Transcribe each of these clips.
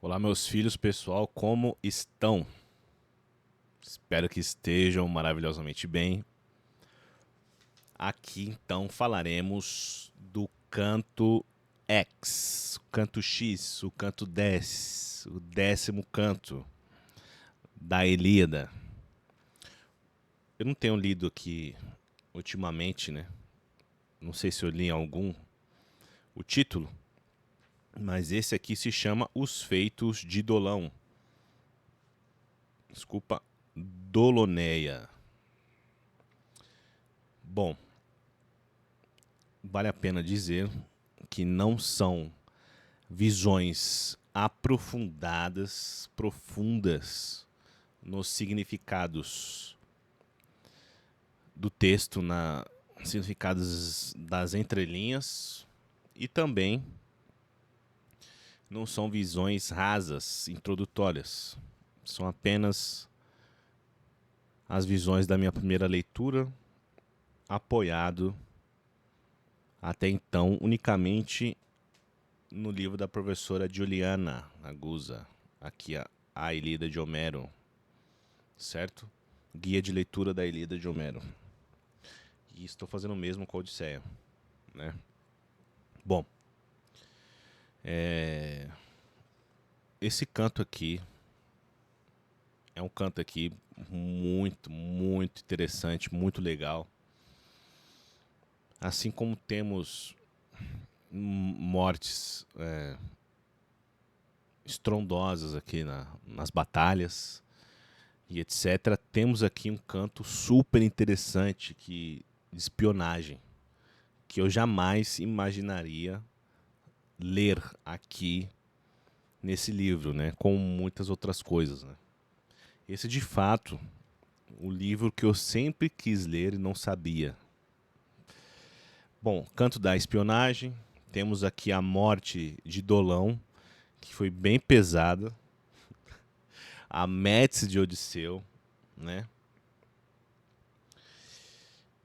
Olá, meus filhos, pessoal, como estão? Espero que estejam maravilhosamente bem. Aqui então falaremos do canto X, o canto X, o canto 10, o 10º canto da Ilíada. Eu não tenho lido aqui ultimamente, né? Não sei se eu li em algum o título, mas esse aqui se chama Os Feitos de Dolão. Desculpa, Doloneia. Bom, vale a pena dizer que não são visões aprofundadas, profundas nos significados do texto, na significados das entrelinhas, e também não são visões rasas, introdutórias. São apenas as visões da minha primeira leitura, apoiado até então unicamente no livro da professora Juliana Agusa, aqui a Ilíada de Homero, certo? Guia de leitura da Ilíada de Homero. E estou fazendo o mesmo com a Odisseia, né? Bom, esse canto aqui é um canto aqui muito, muito interessante, muito legal. Assim como temos mortes estrondosas aqui nas batalhas e etc. Temos aqui um canto super interessante de espionagem, que eu jamais imaginaria ler aqui nesse livro, né? Como muitas outras coisas, né? Esse, de fato, o livro que eu sempre quis ler e não sabia. Bom, canto da espionagem. Temos aqui a morte de Dolão, que foi bem pesada. A Métis de Odisseu, né?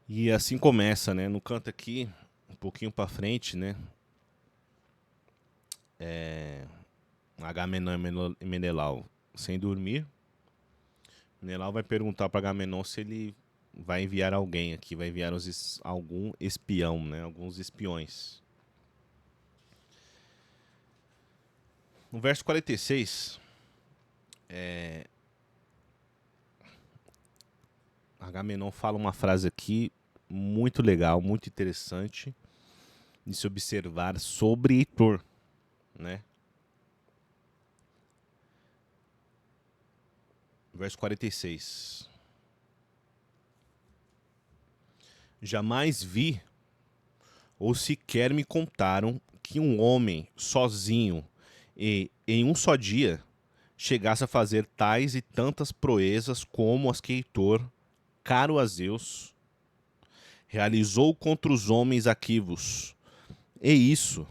E assim começa, né? No canto aqui, um pouquinho para frente, né? Agamenon e Menelau sem dormir. Menelau vai perguntar para Agamenon se ele vai enviar alguém aqui, vai enviar algum espião, né? Alguns espiões. No verso 46, Agamenon fala uma frase aqui muito legal, muito interessante de se observar sobre Heitor, né? Verso 46. Jamais vi ou sequer me contaram que um homem sozinho e em um só dia chegasse a fazer tais e tantas proezas como as que Heitor, caro a Zeus, realizou contra os homens aquivos. E isso,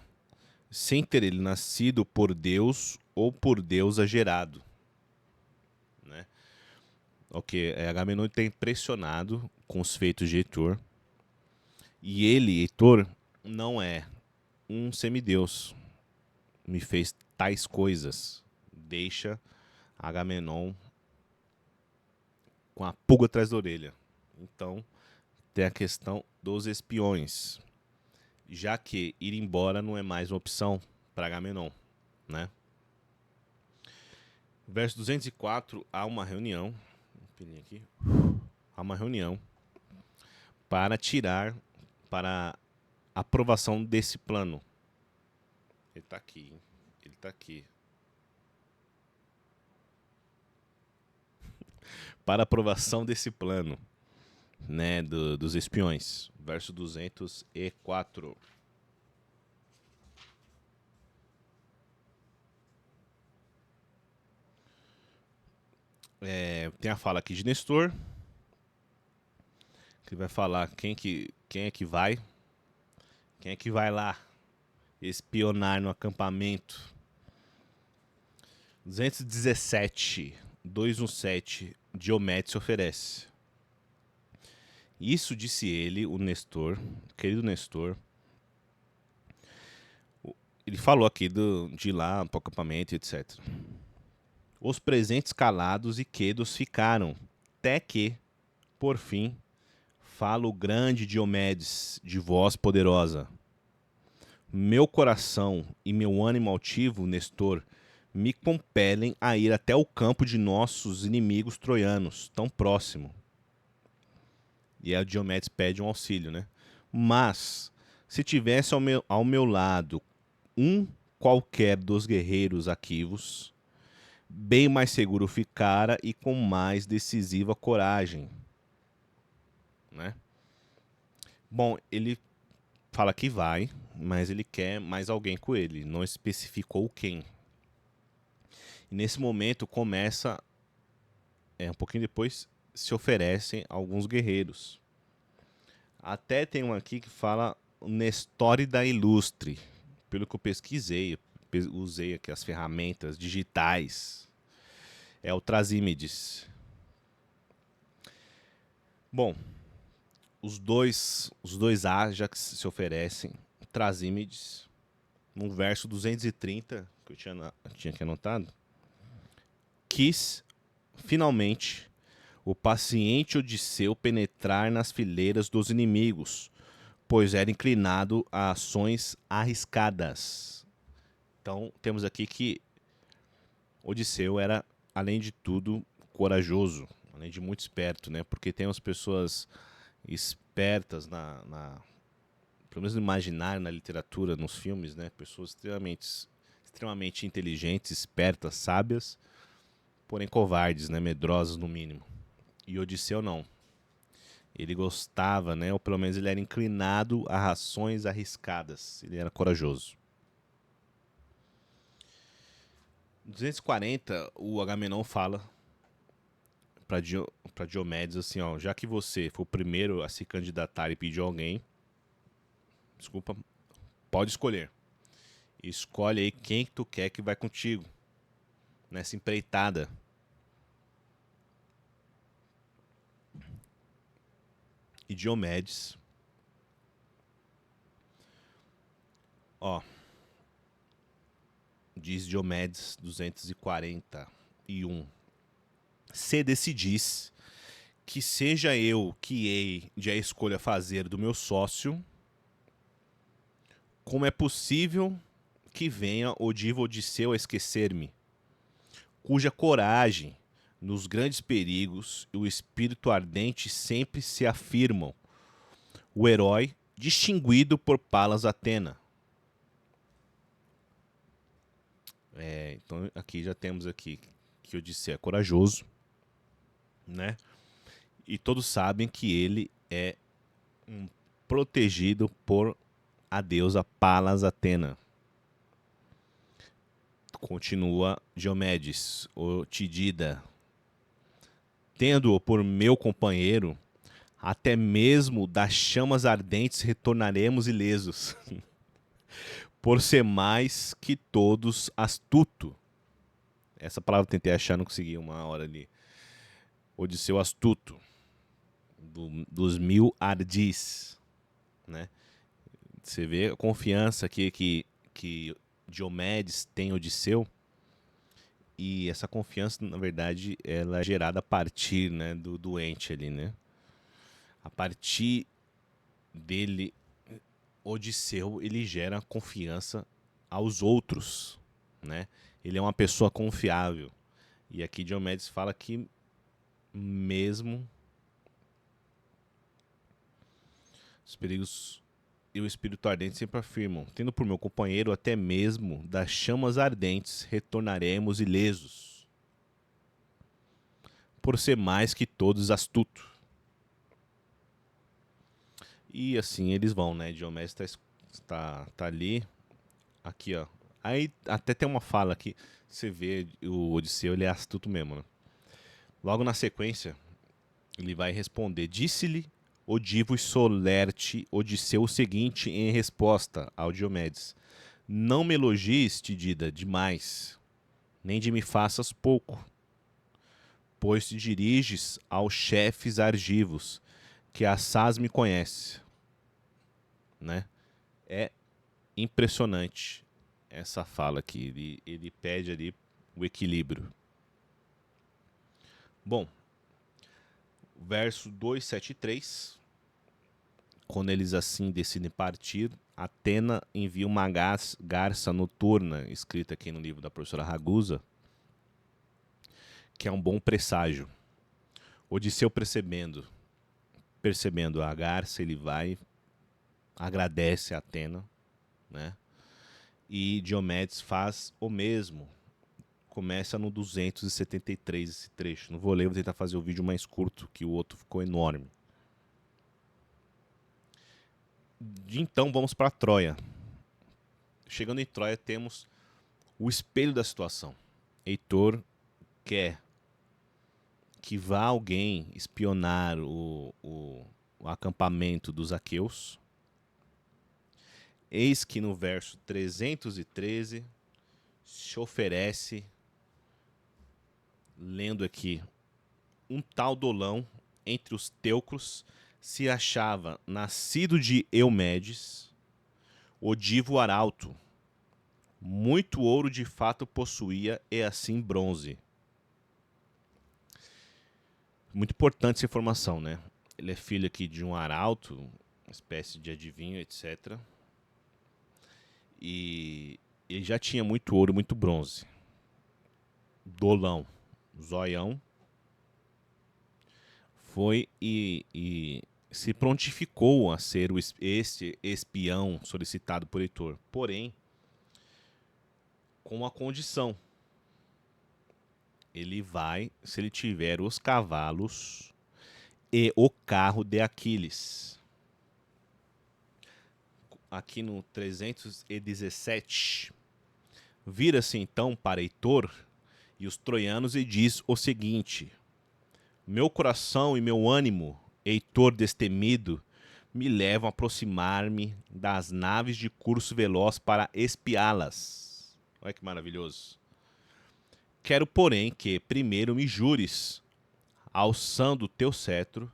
sem ter ele nascido por Deus ou por Deus gerado. Né? Ok, Agamenon está impressionado com os feitos de Heitor. E ele, Heitor, não é um semideus. Me fez tais coisas. Deixa Agamenon com a pulga atrás da orelha. Então, tem a questão dos espiões. Já que ir embora não é mais uma opção para Agamenon, né? Verso 204, há uma reunião. Aqui, há uma reunião para tirar, para aprovação desse plano. Ele está aqui, hein? Ele está aqui. Para aprovação desse plano, né, dos espiões. Verso 204. Tem a fala aqui de Nestor, que vai falar quem é que vai. Quem é que vai lá espionar no acampamento. 217, 217, Diomedes se oferece. Isso disse ele, o Nestor, querido Nestor, ele falou aqui de ir lá pro acampamento, etc. Os presentes calados e quedos ficaram, até que, por fim, fala o grande Diomedes, de voz poderosa. Meu coração e meu ânimo altivo, Nestor, me compelem a ir até o campo de nossos inimigos troianos, tão próximo. E aí o Diomedes pede um auxílio, né? Mas, se tivesse ao meu lado um qualquer dos guerreiros aquivos, bem mais seguro ficara e com mais decisiva coragem, né? Bom, ele fala que vai, mas ele quer mais alguém com ele, não especificou quem. E nesse momento começa, um pouquinho depois, se oferecem alguns guerreiros. Até tem um aqui que fala Nestórida Ilustre. Pelo que eu pesquisei, usei aqui as ferramentas digitais. É o Trasímedes. Bom, os dois Ajax se oferecem. Trasímedes, no verso 230, que eu tinha aqui anotado, quis, finalmente, o paciente Odisseu penetrar nas fileiras dos inimigos, pois era inclinado a ações arriscadas. Então, temos aqui que Odisseu era, além de tudo, corajoso, além de muito esperto, né? Porque tem umas pessoas espertas pelo menos no imaginário, na literatura, nos filmes, né? Pessoas extremamente inteligentes, espertas, sábias, porém covardes, né? Medrosas no mínimo. E Odisseu não. Ele gostava, né? Ou pelo menos ele era inclinado a ações arriscadas. Ele era corajoso. 240, o Agamenon fala para Diomedes assim, ó, já que você foi o primeiro a se candidatar e pedir alguém, desculpa, pode escolher. Escolhe aí quem que tu quer que vai contigo nessa empreitada. E Diomedes, ó, diz Diomedes 241. Se decidis que seja eu que hei de a escolha fazer do meu sócio, como é possível que venha o divo Odisseu a esquecer-me, cuja coragem nos grandes perigos e o espírito ardente sempre se afirmam, o herói distinguido por Palas Atena. Então aqui já temos aqui que Odisseu é corajoso, né? E todos sabem que ele é protegido por a deusa Palas Atena. Continua Diomedes, o Tidida. Tendo-o por meu companheiro, até mesmo das chamas ardentes retornaremos ilesos, por ser mais que todos astuto. Essa palavra eu tentei achar, não consegui uma hora ali. Odisseu astuto, dos 1000 ardis, né? Você vê a confiança aqui que Diomedes tem Odisseu, e essa confiança, na verdade, ela é gerada a partir, né, do doente ali, né? A partir dele, Odisseu, ele gera confiança aos outros, né? Ele é uma pessoa confiável. E aqui Diomedes fala que mesmo os perigos e o espírito ardente sempre afirmam, tendo por meu companheiro até mesmo das chamas ardentes retornaremos ilesos, por ser mais que todos astuto. E assim eles vão, né? Diomedes tá ali, aqui ó. Aí até tem uma fala aqui, você vê o Odisseu, ele é astuto mesmo, né? Logo na sequência, ele vai responder, disse-lhe o Divus Solerte Odisseu o seguinte em resposta ao Diomedes: não me elogies, Tidida, demais, nem de me faças pouco, pois te diriges aos chefes argivos, que assaz me conhece, né? É impressionante. essa fala aqui. Ele pede ali o equilíbrio. Bom, verso 273. Quando eles assim decidem partir, Atena envia uma garça noturna, escrita aqui no livro da professora Ragusa, que é um bom presságio. Odisseu percebendo a garça, ele vai, agradece a Atena, né? E Diomedes faz o mesmo. Começa no 273 esse trecho. Não vou ler, vou tentar fazer o vídeo mais curto, que o outro ficou enorme. Então vamos para Troia. Chegando em Troia, temos o espelho da situação. Heitor quer que vá alguém espionar o acampamento dos aqueus. Eis que no verso 313 se oferece, lendo aqui, um tal Dolão entre os teucros se achava nascido de Eumedes, o divo arauto. Muito ouro de fato possuía e assim bronze. Muito importante essa informação, né? Ele é filho aqui de um arauto, uma espécie de adivinho, etc. E ele já tinha muito ouro, muito bronze. Dolão, zoião, foi e se prontificou a ser este espião solicitado por Heitor. Porém, com uma condição. Ele vai se ele tiver os cavalos e o carro de Aquiles. Aqui no 317, vira-se então para Heitor e os troianos e diz o seguinte: meu coração e meu ânimo, Heitor destemido, me levam a aproximar-me das naves de curso veloz para espiá-las. Olha que maravilhoso. Quero, porém, que primeiro me jures, alçando o teu cetro,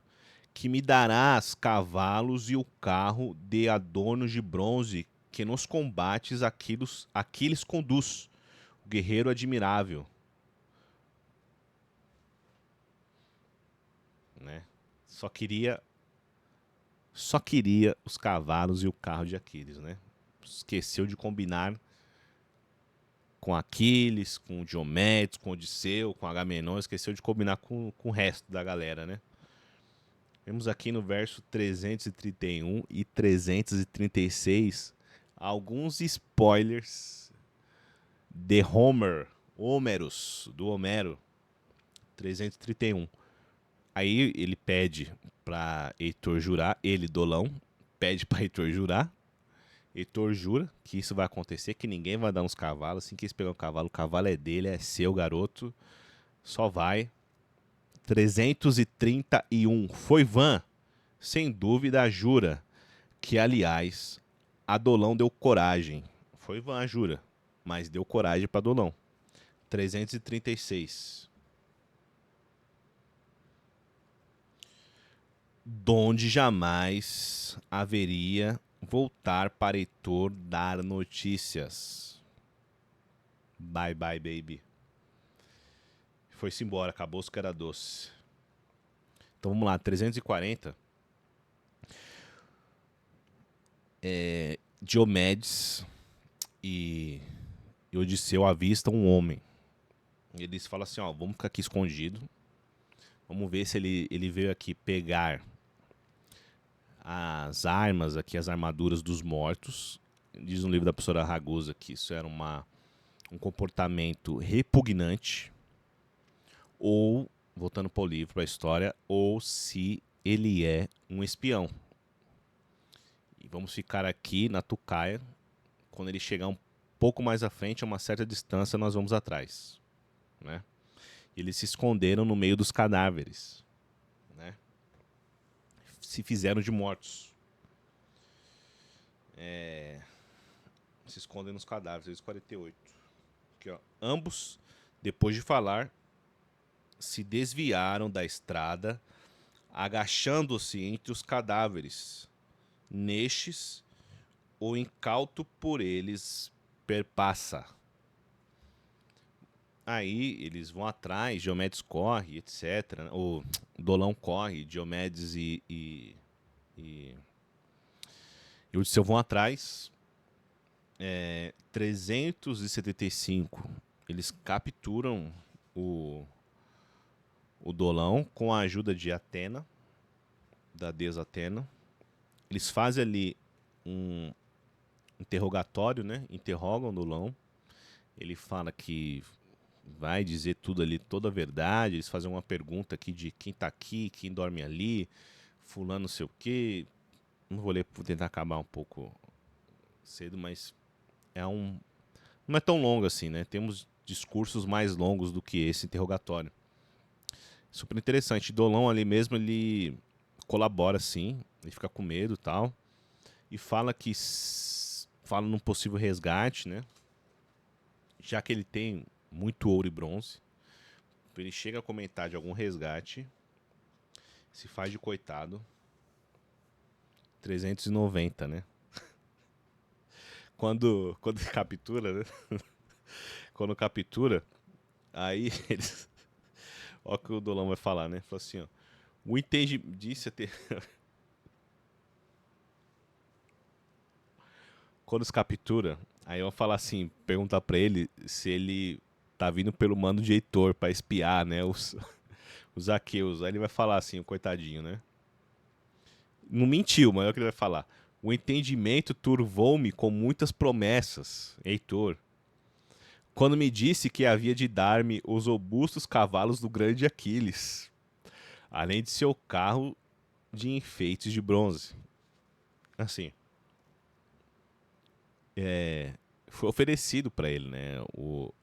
que me darás cavalos e o carro de adornos de bronze que nos combates Aquiles conduz, o guerreiro admirável. Né? Só queria os cavalos e o carro de Aquiles, né? Esqueceu de combinar com Aquiles, com Diomedes, com Odisseu, com Agamenon, esqueceu de combinar com o resto da galera, né? Vemos aqui no verso 331 e 336 alguns spoilers de Homerus, do Homero, 331. Aí ele pede para Heitor jurar, ele, Dolão, pede para Heitor jurar. Heitor jura que isso vai acontecer, que ninguém vai dar uns cavalos. Assim que eles pegam o cavalo é dele, é seu, garoto. Só vai. 331. Foi vã, sem dúvida, jura. Que, aliás, a Dolão deu coragem. Foi vã, jura. Mas deu coragem para Dolão. 336. Donde jamais haveria voltar para Heitor dar notícias. Bye bye, baby. Foi-se embora, acabou-se que era doce. Então vamos lá, 340. Diomedes e Odisseu avistam um homem. Eles falam assim, ó, vamos ficar aqui escondido. Vamos ver se ele veio aqui pegar as armas aqui, as armaduras dos mortos. Diz no livro da professora Ragusa que isso era um comportamento repugnante. Ou, voltando para o livro, para a história, ou se ele é um espião. E vamos ficar aqui na Tucaia. Quando ele chegar um pouco mais à frente, a uma certa distância, nós vamos atrás. Né? Eles se esconderam no meio dos cadáveres. Né? Se fizeram de mortos. Se escondem nos cadáveres, 48. Aqui, ó. Ambos, depois de falar, se desviaram da estrada, agachando-se entre os cadáveres. Nestes, o incauto por eles perpassa. Aí eles vão atrás, Diomedes corre, etc. O Dolão corre, Diomedes e Odisseu vão atrás. 375, eles capturam o Dolão com a ajuda de Atena, da deusa Atena. Eles fazem ali um interrogatório, né? Interrogam o Dolão. Ele fala que vai dizer tudo ali, toda a verdade. Eles fazem uma pergunta aqui de quem tá aqui, quem dorme ali, fulano não sei o quê. Não vou ler, vou tentar acabar um pouco cedo, mas não é tão longo assim, né? Temos discursos mais longos do que esse interrogatório. Super interessante. Dolão ali mesmo, ele colabora sim, ele fica com medo e tal. E fala fala num possível resgate, né? Já que ele tem muito ouro e bronze. Ele chega a comentar de algum resgate. Se faz de coitado. 390, né? Quando captura, né? Quando captura, aí eles... Olha o que o Dolão vai falar, né? Falou assim, ó. O entendimento... Disse até... Quando os captura, aí eu vou falar assim, perguntar pra ele se ele tá vindo pelo mando de Heitor pra espiar, né, os aqueus. Aí ele vai falar assim, o coitadinho, né? Não mentiu, mas é o que ele vai falar. O entendimento turvou-me com muitas promessas, Heitor, quando me disse que havia de dar-me os robustos cavalos do grande Aquiles, além de seu carro de enfeites de bronze. Assim, foi oferecido pra ele, né?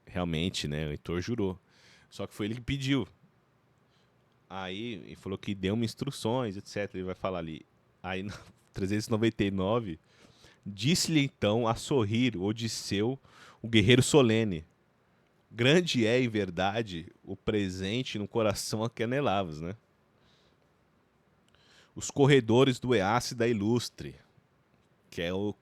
Realmente, né? O Heitor jurou. Só que foi ele que pediu. Aí ele falou que deu-me instruções, etc. Ele vai falar ali. Aí no 399, disse-lhe então a sorrir Odisseu, o guerreiro solene. Grande é, em verdade, o presente no coração a que anelavas, né? Os corredores do Eácida Ilustre, que é o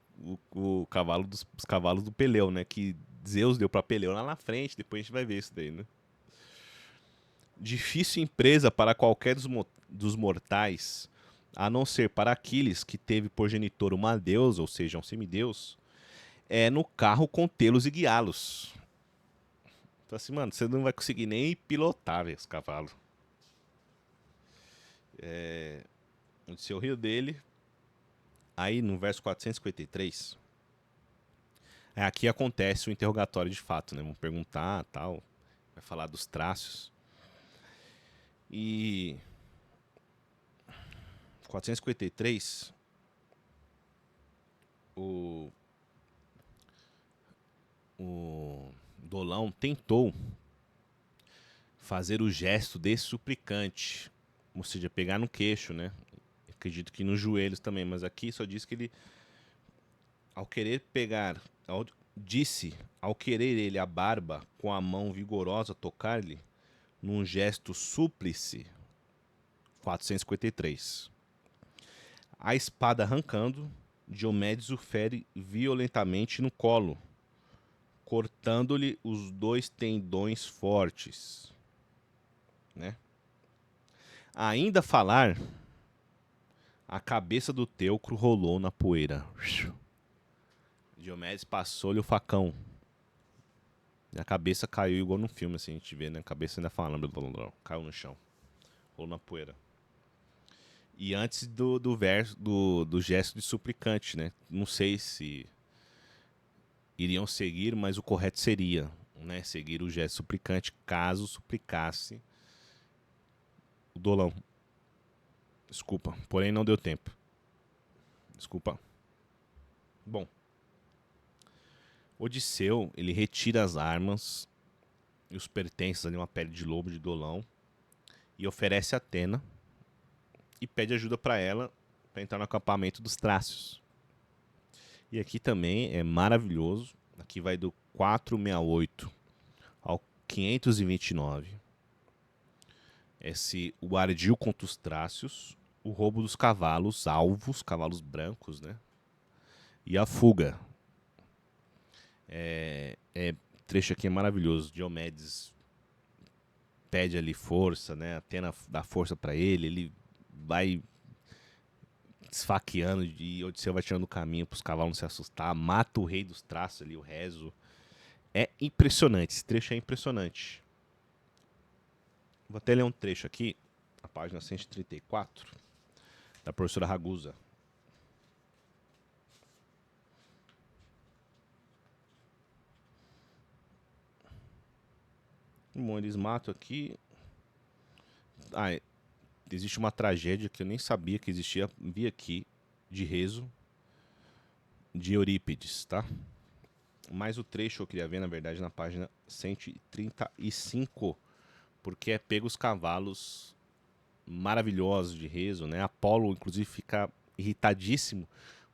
cavalo os cavalos do Peleu, né? Que Zeus deu pra Peleu lá na frente, depois a gente vai ver isso daí, né? Difícil empresa para qualquer dos mortais, a não ser para Aquiles, que teve por genitor uma deusa, ou seja, um semideus, é no carro contê-los e guiá-los. Então assim, mano, você não vai conseguir nem pilotar, velho, os cavalos. O seu rio dele, aí no verso 453, aqui acontece o interrogatório de fato, né? Vão perguntar, tal, vai falar dos traços. E 453, o Dolão tentou fazer o gesto desse suplicante, ou seja, pegar no queixo, né? Acredito que nos joelhos também, mas aqui só diz que ele, ao querer pegar, disse, ao querer ele a barba com a mão vigorosa tocar-lhe, num gesto súplice, 453. A espada arrancando, Diomedes o fere violentamente no colo, cortando-lhe os 2 tendões fortes, né? Ainda falar, a cabeça do teucro rolou na poeira. Diomedes passou-lhe o facão. E a cabeça caiu igual no filme, assim, a gente vê, né? A cabeça ainda falando, caiu no chão. Rolou na poeira. E antes do verso, do gesto de suplicante, né? Não sei se iriam seguir, mas o correto seria, né? Seguir o gesto suplicante caso suplicasse o Dolão. Desculpa, porém não deu tempo. Desculpa. Bom, Odisseu, ele retira as armas e os pertences ali, uma pele de lobo de Dolão, e oferece a Atena e pede ajuda para ela para entrar no acampamento dos Trácios. E aqui também é maravilhoso. Aqui vai do 468 ao 529. O ardil contra os Trácios, o roubo dos cavalos alvos, cavalos brancos, né? E a fuga. Trecho aqui é maravilhoso. Diomedes pede ali força, né? Atena dá força pra ele, ele vai esfaqueando e Odisseu vai tirando o caminho pros cavalos não se assustar, mata o rei dos traços ali, o Rezo. É impressionante, esse trecho é impressionante. Vou até ler um trecho aqui, a página 134, da professora Ragusa. Bom, eles matam aqui. Existe uma tragédia que eu nem sabia que existia, vi aqui, de Rezo, de Eurípides, tá? Mas o trecho eu queria ver, na verdade, na página 135, porque é pega os cavalos maravilhosos de Rezo, né? Apolo, inclusive, fica irritadíssimo,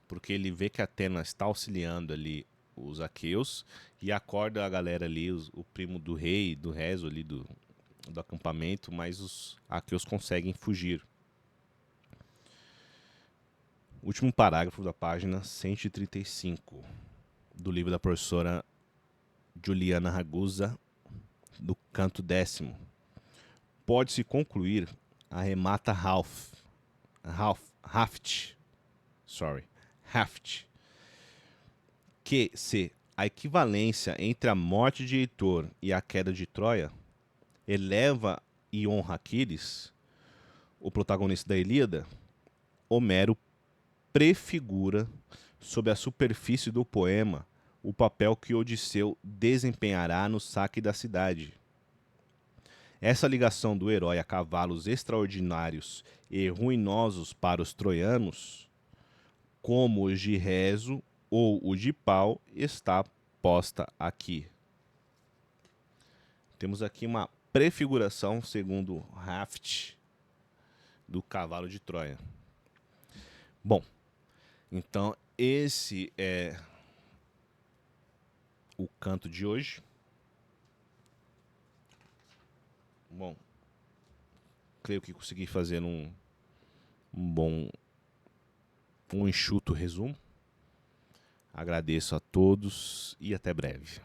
porque ele vê que Atena está auxiliando ali os aqueus e acorda a galera ali, o primo do rei, do Rezo ali do acampamento, mas os aqueus conseguem fugir. Último parágrafo da página 135 do livro da professora Juliana Ragusa, do canto 10º. Pode-se concluir, arremata Haft, que se a equivalência entre a morte de Heitor e a queda de Troia eleva e honra Aquiles, o protagonista da Ilíada, Homero prefigura sob a superfície do poema o papel que Odisseu desempenhará no saque da cidade. Essa ligação do herói a cavalos extraordinários e ruinosos para os troianos, como os de Rezo ou o de Pau, está posta aqui. Temos aqui uma prefiguração, segundo Haft, do cavalo de Troia. Bom, então esse é o canto de hoje. Bom, creio que consegui fazer um enxuto resumo. Agradeço a todos e até breve.